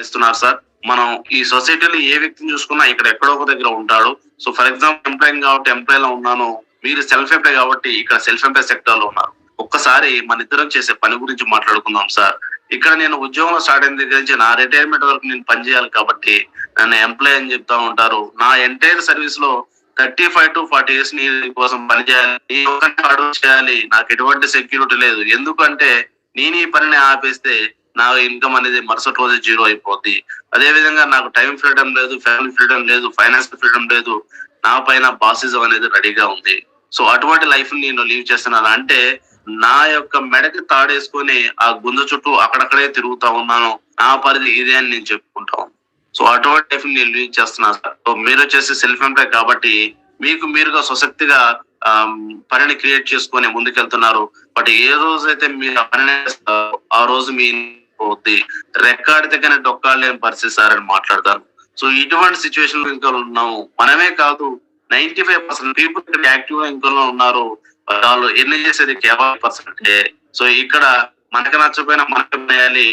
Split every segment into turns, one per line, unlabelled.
ఇస్తున్నారు సార్. మనం ఈ సొసైటీలో ఏ వ్యక్తిని చూసుకున్నా ఇక్కడ ఎక్కడో ఒక దగ్గర ఉంటాడు. సో ఫర్ ఎగ్జాంపుల్ ఎంప్లాయింగ్ కాబట్టి ఎంప్లాయ్ లో ఉన్నాను. మీరు సెల్ఫ్ ఎంప్లాయ్ కాబట్టి ఇక్కడ సెల్ఫ్ ఎంప్లాయ్ సెక్టర్ లో ఉన్నారు. ఒక్కసారి మన ఇద్దరం చేసే పని గురించి మాట్లాడుకుందాం సార్. ఇక్కడ నేను ఉద్యోగంలో స్టార్ట్ అయిన దగ్గర నుంచి నా రిటైర్మెంట్ వరకు నేను పని చేయాలి కాబట్టి నన్ను ఎంప్లాయ్ అని చెప్తా ఉంటారు. నా ఎంటైర్ సర్వీస్ లో 35 to 40 years నీ కోసం పని చేయాలి, అడుగు చేయాలి. నాకు ఎటువంటి సెక్యూరిటీ లేదు. ఎందుకంటే నేను ఈ పనిని ఆపేస్తే నా ఇన్కమ్ అనేది మరుసటి రోజు జీరో అయిపోద్ది. అదే విధంగా నాకు టైం ఫ్రీడమ్ లేదు, ఫ్యామిలీ ఫ్రీడమ్ లేదు, ఫైనాన్షియల్ ఫ్రీడమ్ లేదు. నా పైన బాసిజం అనేది రెడీగా ఉంది. సో అటువంటి లైఫ్ నేను లీవ్ చేస్తున్నాను. అంటే నా యొక్క మెడకి తాడేసుకొని ఆ గుంజ చుట్టూ అక్కడక్కడే తిరుగుతా ఉన్నాను. నా పరిధి ఇదే అని నేను చెప్పుకుంటాను. సో అటువంటి లైఫ్ నేను లీవ్ చేస్తున్నాను సార్. సో మీరు వచ్చేసి సెల్ఫ్ ఎంప్లాయ్ కాబట్టి మీకు మీరుగా స్వశక్తిగా పనిని క్రియేట్ చేసుకొని ముందుకెళ్తున్నారు. బట్ ఏ రోజైతే మీరు ఆ పని ఆ రోజు మీ పోద్ది, రెక్కాడితే కానీ డొక్కాడలేని పరిస్థితి సార్ అని మాట్లాడతాను. సో ఇటువంటి సిచ్యువేషన్ ఇంకా ఉన్నాము. మనమే కాదు, 95% పీపుల్ యాక్టివ్ గా ఇంకా ఉన్నారు. వాళ్ళు ఎన్ని చేసేది కేవలం పర్సెంటే. సో ఇక్కడ మనకి నచ్చపోయినా మనకి వేయాలి,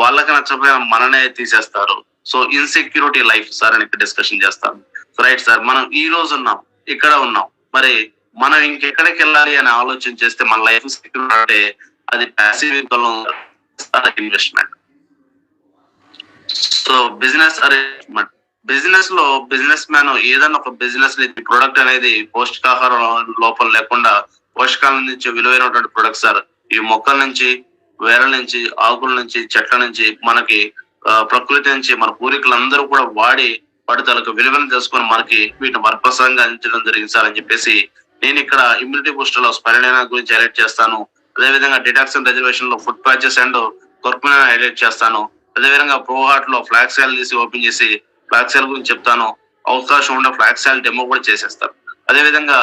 వాళ్ళకి నచ్చపోయినా మననే తీసేస్తారు. సో ఇన్సెక్యూరిటీ లైఫ్ సార్ అని ఇక్కడ డిస్కషన్ చేస్తాను. రైట్ సార్, మనం ఈ రోజు ఉన్నాం, ఇక్కడ ఉన్నాం. మరి మనం ఇంకెక్కడికి వెళ్ళాలి అని ఆలోచన చేస్తే మన లైఫ్ సెక్యూర్ అంటే అది passive income investment. So business arrangement, business లో బిజినెస్ మ్యాన్ ఏదైనా ఒక బిజినెస్ ప్రొడక్ట్ అనేది పౌష్టికాహారం లోపం లేకుండా పోషకాల నుంచి విలువైనటువంటి ప్రొడక్ట్ సార్. ఈ మొక్కల నుంచి, వేర్ల నుంచి, ఆకుల నుంచి, చెట్ల నుంచి, మనకి ప్రకృతి నుంచి మన పూర్వీకులందరూ కూడా వాడి వాటికి విలువను తెలుసుకొని మనకి వీటిని వర్పసంగా అందించడం జరిగింది సార్ అని చెప్పేసి నేను ఇక్కడ ఇమ్యూనిటీ బూస్టర్ లో స్పైరులినా గురించి హైలైట్ చేస్తాను. అదేవిధంగా డిటాక్సిన్ రిజర్వేషన్ లో ఫుడ్ ప్యాచెస్ అండ్ కొర్కుమినా హైలైట్ చేస్తాను. అదేవిధంగా ప్రోహార్ట్ లో ఫ్లాక్స్ ఆయిల్ తీసి ఓపెన్ చేసి ఫ్లాక్స్ ఆయిల్ గురించి చెప్తాను. అవకాశం ఉండే ఫ్లాక్స్ ఆయిల్ డెమో కూడా చేసేస్తాను. అదేవిధంగా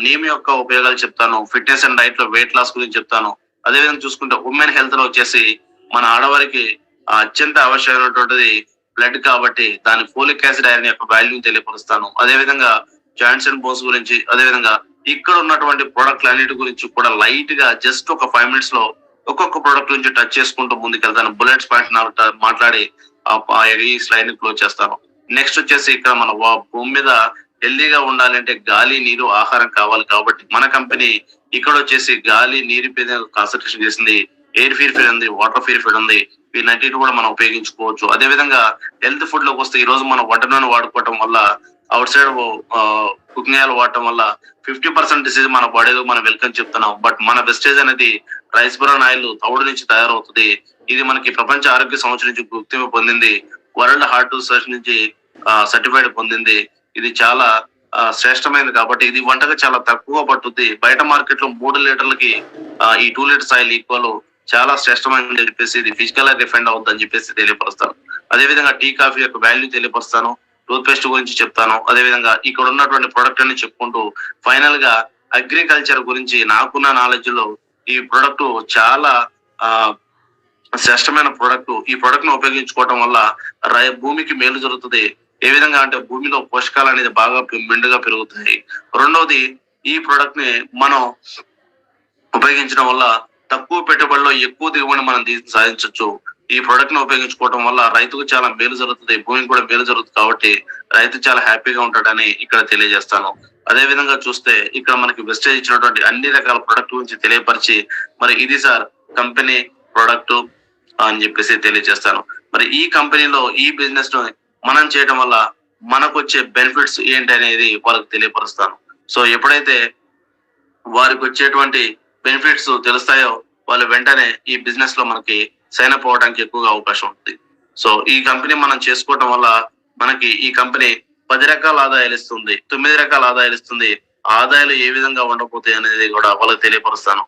నీమ్ యొక్క ఉపయోగాలు చెప్తాను. ఫిట్నెస్ అండ్ డైట్ లో వెయిట్ లాస్ గురించి చెప్తాను. అదేవిధంగా చూసుకుంటే ఉమెన్ హెల్త్ లో వచ్చేసి మన ఆడవారికి అత్యంత అవసరమైనటువంటిది బ్లడ్ కాబట్టి దాని ఫోలిక్ యాసిడ్ ఐరన్ యొక్క వాల్యూని తెలియపరుస్తాను. అదేవిధంగా జాయింట్స్ అండ్ బోన్స్ గురించి, అదేవిధంగా ఇక్కడ ఉన్నటువంటి ప్రోడక్ట్లు అన్నిటి గురించి కూడా లైట్ గా జస్ట్ ఒక 5 minutes లో ఒక్కొక్క ప్రోడక్ట్ నుంచి టచ్ చేసుకుంటూ ముందుకెళ్తాను. బుల్లెట్స్ పాయింట్ మాట్లాడి ఈ స్లైడ్ ని క్లోజ్ చేస్తాను. నెక్స్ట్ వచ్చేసి ఇక్కడ మన భూమి మీద హెల్దీగా ఉండాలంటే గాలి, నీరు, ఆహారం కావాలి కాబట్టి మన కంపెనీ ఇక్కడ వచ్చేసి గాలి, నీరు మీద కాన్సన్ట్రేషన్ చేసింది. ఎయిర్ ప్యూరిఫైర్ ఉంది, వాటర్ ప్యూరిఫైర్ ఉంది. వీటన్నిటిని కూడా మనం ఉపయోగించుకోవచ్చు. అదే విధంగా హెల్త్ ఫుడ్ లోకి వస్తే ఈ రోజు మనం వంట నూనె వాడుకోవటం వల్ల, అవుట్ సైడ్ కుకింగ్ ఆయిల్ వాడటం వల్ల 50% డిసీజ్ మన బాడీలో మనం వెల్కమ్ చెప్తున్నాం. బట్ మన వెస్టేజ్ అనేది రైస్ బ్రౌన్ ఆయిల్ తౌడు నుంచి తయారవుతుంది. ఇది మనకి ప్రపంచ ఆరోగ్య సంస్థ నుంచి గుర్తింపు పొందింది. వరల్డ్ హార్ట్ సర్చ్ నుంచి సర్టిఫైడ్ పొందింది. ఇది చాలా శ్రేష్టమైనది కాబట్టి ఇది వంటగా చాలా తక్కువ పట్టుద్ది. బయట మార్కెట్ లో 3 లీటర్లకి ఈ 2 లీటర్స్ ఆయిల్ ఈక్వల్ చాలా శ్రేష్టమైనది చెప్పేసి ఇది ఫిజికల్ గా రిఫైండ్ అవుతుందని చెప్పేసి తెలియపరుస్తాను. అదేవిధంగా టీ, కాఫీ యొక్క వాల్యూ తెలియపరుస్తాను. టూత్ పేస్ట్ గురించి చెప్తాను. అదేవిధంగా ఇక్కడ ఉన్నటువంటి ప్రొడక్ట్ అని చెప్పుకుంటూ ఫైనల్ గా అగ్రికల్చర్ గురించి నాకున్న నాలెడ్జ్ లో ఈ ప్రొడక్ట్ చాలా శ్రేష్టమైన ప్రొడక్ట్. ఈ ప్రొడక్ట్ ను ఉపయోగించుకోవటం వల్ల భూమికి మేలు జరుగుతుంది. ఏ విధంగా అంటే భూమిలో పోషకాలు అనేది బాగా మెండుగా పెరుగుతాయి. రెండవది, ఈ ప్రొడక్ట్ ని మనం ఉపయోగించడం వల్ల తక్కువ పెట్టుబడిలో ఎక్కువ దిగుబడి మనం సాధించవచ్చు. ఈ ప్రొడక్ట్ ను ఉపయోగించుకోవడం వల్ల రైతుకు చాలా మేలు జరుగుతుంది, భూమికి కూడా మేలు జరుగుతుంది. కాబట్టి రైతు చాలా హ్యాపీగా ఉంటాడని ఇక్కడ తెలియజేస్తాను. అదే విధంగా చూస్తే ఇక్కడ మనకి వెస్టేజ్ ఇచ్చినటువంటి అన్ని రకాల ప్రొడక్ట్ గురించి తెలియపరిచి మరి ఇది సార్ కంపెనీ ప్రొడక్ట్ అని చెప్పేసి తెలియజేస్తాను. మరి ఈ కంపెనీలో ఈ బిజినెస్ ను మనం చేయడం వల్ల మనకు వచ్చే బెనిఫిట్స్ ఏంటి అనేది వాళ్ళకి తెలియపరుస్తాను. సో ఎప్పుడైతే వారికి వచ్చేటువంటి బెనిఫిట్స్ తెలుస్తాయో వాళ్ళు వెంటనే ఈ బిజినెస్ లో మనకి సైన్ అప్ అవ్వడానికి ఎక్కువగా అవకాశం ఉంటుంది. సో ఈ కంపెనీ మనం చేసుకోవటం వల్ల మనకి ఈ కంపెనీ 10 రకాల ఆదాయాలు ఇస్తుంది, 9 రకాల ఆదాయాలు ఇస్తుంది. ఆదాయాలు ఏ విధంగా ఉండబోతాయి అనేది కూడా వాళ్ళకి తెలియపరుస్తాను.